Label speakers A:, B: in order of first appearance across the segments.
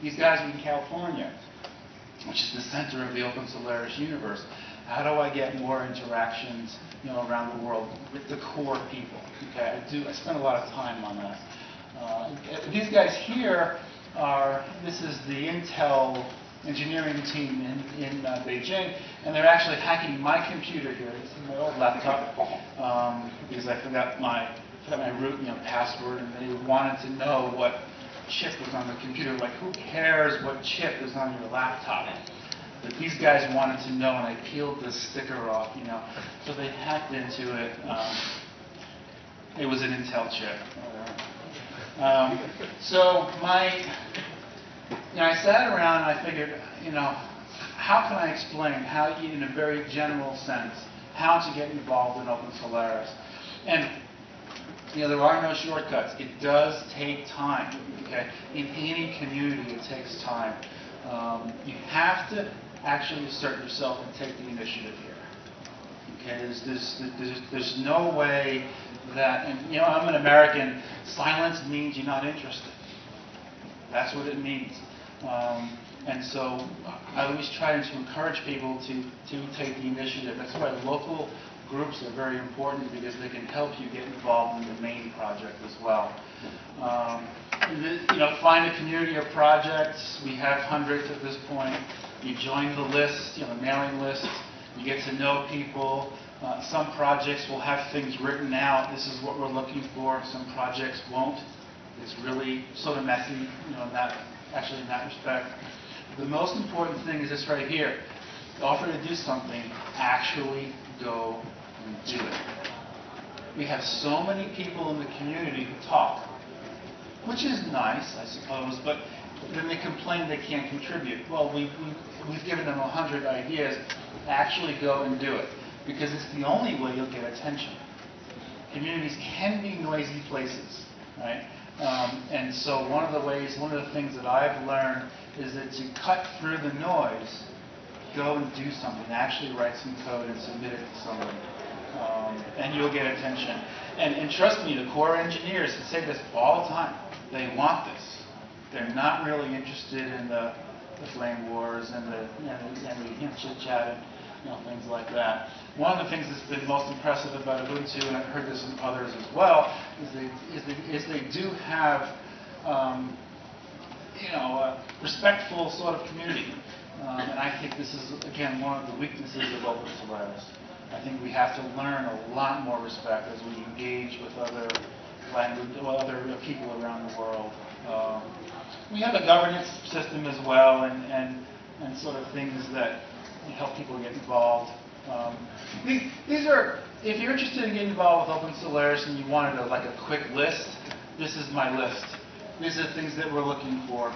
A: These guys are in California, which is the center of the OpenSolaris universe. How do I get more interactions, around the world with the core people? Okay, I spend a lot of time on that. These guys here this is the Intel engineering team in Beijing, and they're actually hacking my computer here. This is my old laptop because I forgot my root password, and they wanted to know what chip was on the computer. Like, who cares what chip is on your laptop? But these guys wanted to know, and I peeled the sticker off, So they hacked into it. It was an Intel chip. So I sat around and I figured, how can I explain how, in a very general sense, how to get involved in OpenSolaris? And there are no shortcuts. It does take time. Okay, in any community, it takes time. You have to actually assert yourself and take the initiative here. Okay, there's no way that, and I'm an American. Silence means you're not interested. That's what it means. And so I always try to encourage people to take the initiative. That's why local groups are very important, because they can help you get involved in the main project as well. Find a community of projects. We have hundreds at this point. You join the list, the mailing list. You get to know people. Some projects will have things written out. This is what we're looking for. Some projects won't. It's really sort of messy, in that respect. The most important thing is this right here. Offer to do something, actually go and do it. We have so many people in the community who talk, which is nice, I suppose, but then they complain they can't contribute. Well, we've given them 100 ideas. Actually go and do it, because it's the only way you'll get attention. Communities can be noisy places, right? And so one of the things that I've learned is that to cut through the noise, go and do something. Actually write some code and submit it to somebody. And you'll get attention. And trust me, the core engineers say this all the time. They want this. They're not really interested in the flame wars and the chit-chat and things like that. One of the things that's been most impressive about Ubuntu, and I've heard this from others as well, is they do have a respectful sort of community. And I think this is, again, one of the weaknesses of OpenSolaris. I think we have to learn a lot more respect as we engage with other people around the world. We have a governance system as well, and sort of things that help people get involved. These are, if you're interested in getting involved with OpenSolaris and you wanted a quick list, this is my list. These are things that we're looking for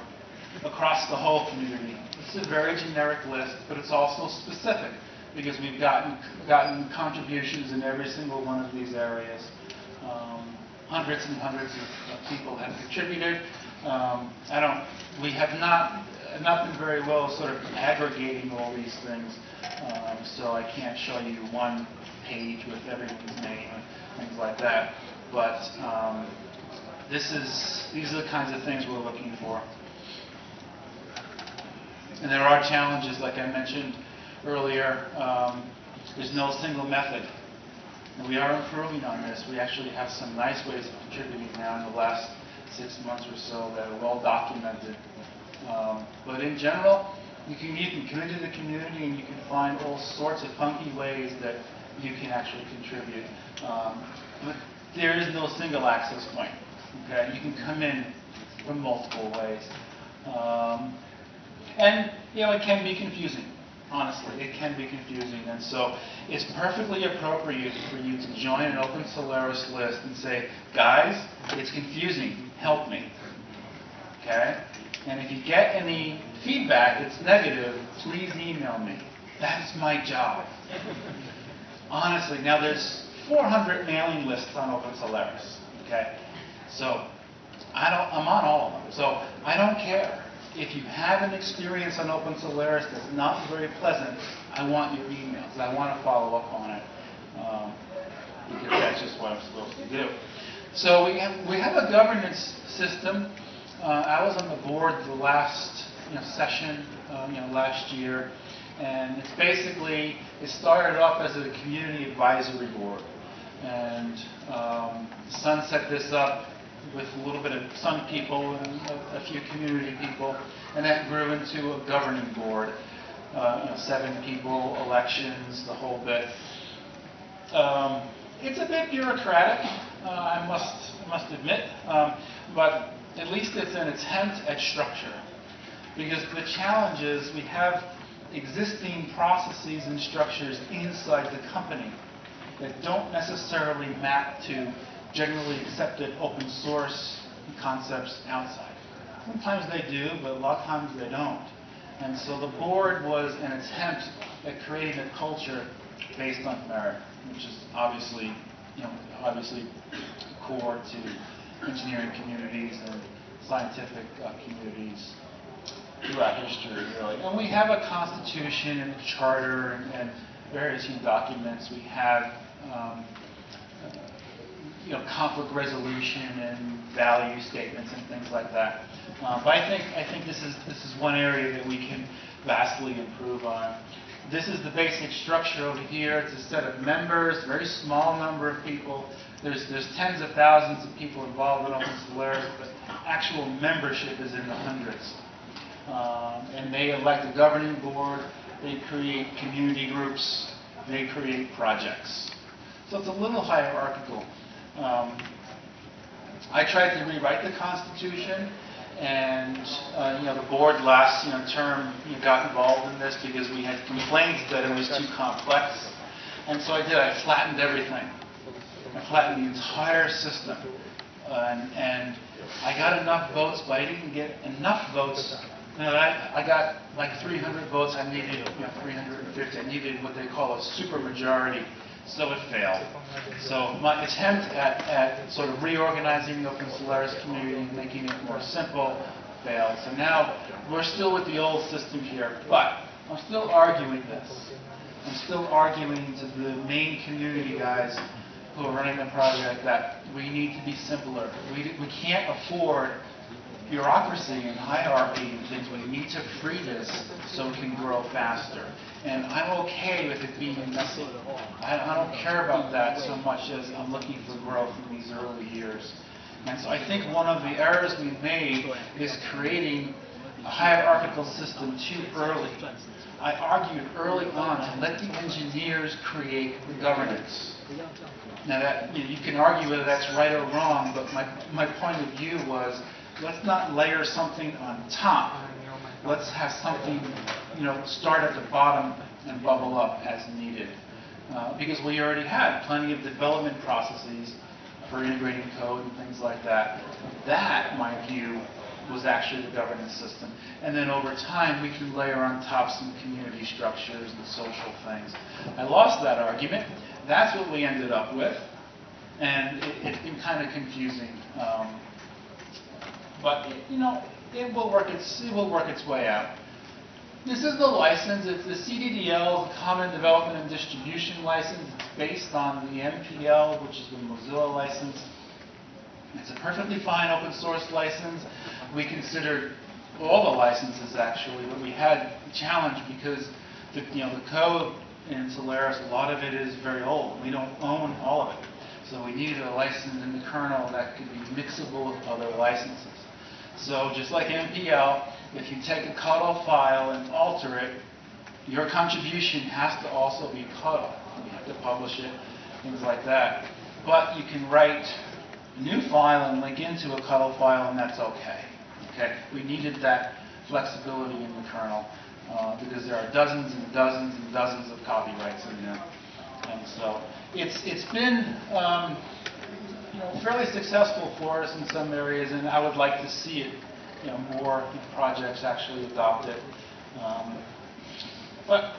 A: across the whole community. It's a very generic list, but it's also specific, because we've gotten contributions in every single one of these areas. Hundreds and hundreds of people have contributed. We have not been very well sort of aggregating all these things, so I can't show you one page with everyone's name and things like that. But these are the kinds of things we're looking for. And there are challenges, like I mentioned earlier. There's no single method. And we are improving on this. We actually have some nice ways of contributing now in the last 6 months or so that are well documented. But in general, you can come into the community and you can find all sorts of funky ways that you can actually contribute. But there is no single access point. Okay, you can come in from multiple ways. And it can be confusing. Honestly, it can be confusing, and so it's perfectly appropriate for you to join an OpenSolaris list and say, guys, it's confusing, help me. Okay? And if you get any feedback that's negative, please email me. That's my job. Honestly, now there's 400 mailing lists on OpenSolaris. Okay? So I'm on all of them. So I don't care. If you have an experience on OpenSolaris that's not very pleasant, I want your emails. I want to follow up on it, because that's just what I'm supposed to do. So we have a governance system. I was on the board the last session, last year, and it's basically, it started off as a community advisory board, and Sun set this up with a little bit of Sun people and a few community people, and that grew into a governing board. 7 people, elections, the whole bit. It's a bit bureaucratic, I must admit, but at least it's an attempt at structure. Because the challenge is we have existing processes and structures inside the company that don't necessarily map to generally accepted open source concepts outside. Sometimes they do, but a lot of times they don't. And so the board was an attempt at creating a culture based on merit, which is obviously core to engineering communities and scientific communities throughout history, really. And we have a constitution and a charter and various documents. We have conflict resolution and value statements and things like that. But I think this is one area that we can vastly improve on. This is the basic structure over here. It's a set of members, very small number of people. There's tens of thousands of people involved in OpenSolaris, but actual membership is in the hundreds. And they elect a governing board, they create community groups, they create projects. So it's a little hierarchical. I tried to rewrite the Constitution, and the board last term got involved in this because we had complaints that it was too complex. And so I did. I flattened everything. I flattened the entire system. And I got enough votes, but I didn't get enough votes. I got like 300 votes. I needed 350. I needed what they call a supermajority. So it failed. So my attempt at sort of reorganizing the OpenSolaris community, making it more simple, failed. So now we're still with the old system here, but I'm still arguing this. I'm still arguing to the main community guys who are running the project that we need to be simpler. We can't afford bureaucracy and hierarchy and things. We need to free this so it can grow faster. And I'm okay with it being messy. I don't care about that so much as I'm looking for growth in these early years. And so I think one of the errors we've made is creating a hierarchical system too early. I argued early on to let the engineers create the governance. Now that you can argue whether that's right or wrong, but my point of view was, let's not layer something on top. Let's have something, start at the bottom and bubble up as needed. Because we already had plenty of development processes for integrating code and things like that. That, my view, was actually the governance system. And then over time, we can layer on top some community structures and social things. I lost that argument. That's what we ended up with. And it's been kind of confusing. But it will work its way out. This is the license. It's the CDDL, the Common Development and Distribution License. It's based on the MPL, which is the Mozilla license. It's a perfectly fine open source license. We considered all the licenses actually, but we had a challenge because the code in Solaris, a lot of it is very old. We don't own all of it. So we needed a license in the kernel that could be mixable with other licenses. So just like MPL, if you take a CUDL file and alter it, your contribution has to also be CUDL. You have to publish it, things like that. But you can write a new file and link into a CUDL file, and that's okay. We needed that flexibility in the kernel because there are dozens and dozens and dozens of copyrights in there. And so it's been fairly successful for us in some areas, and I would like to see it, more projects actually adopt it. But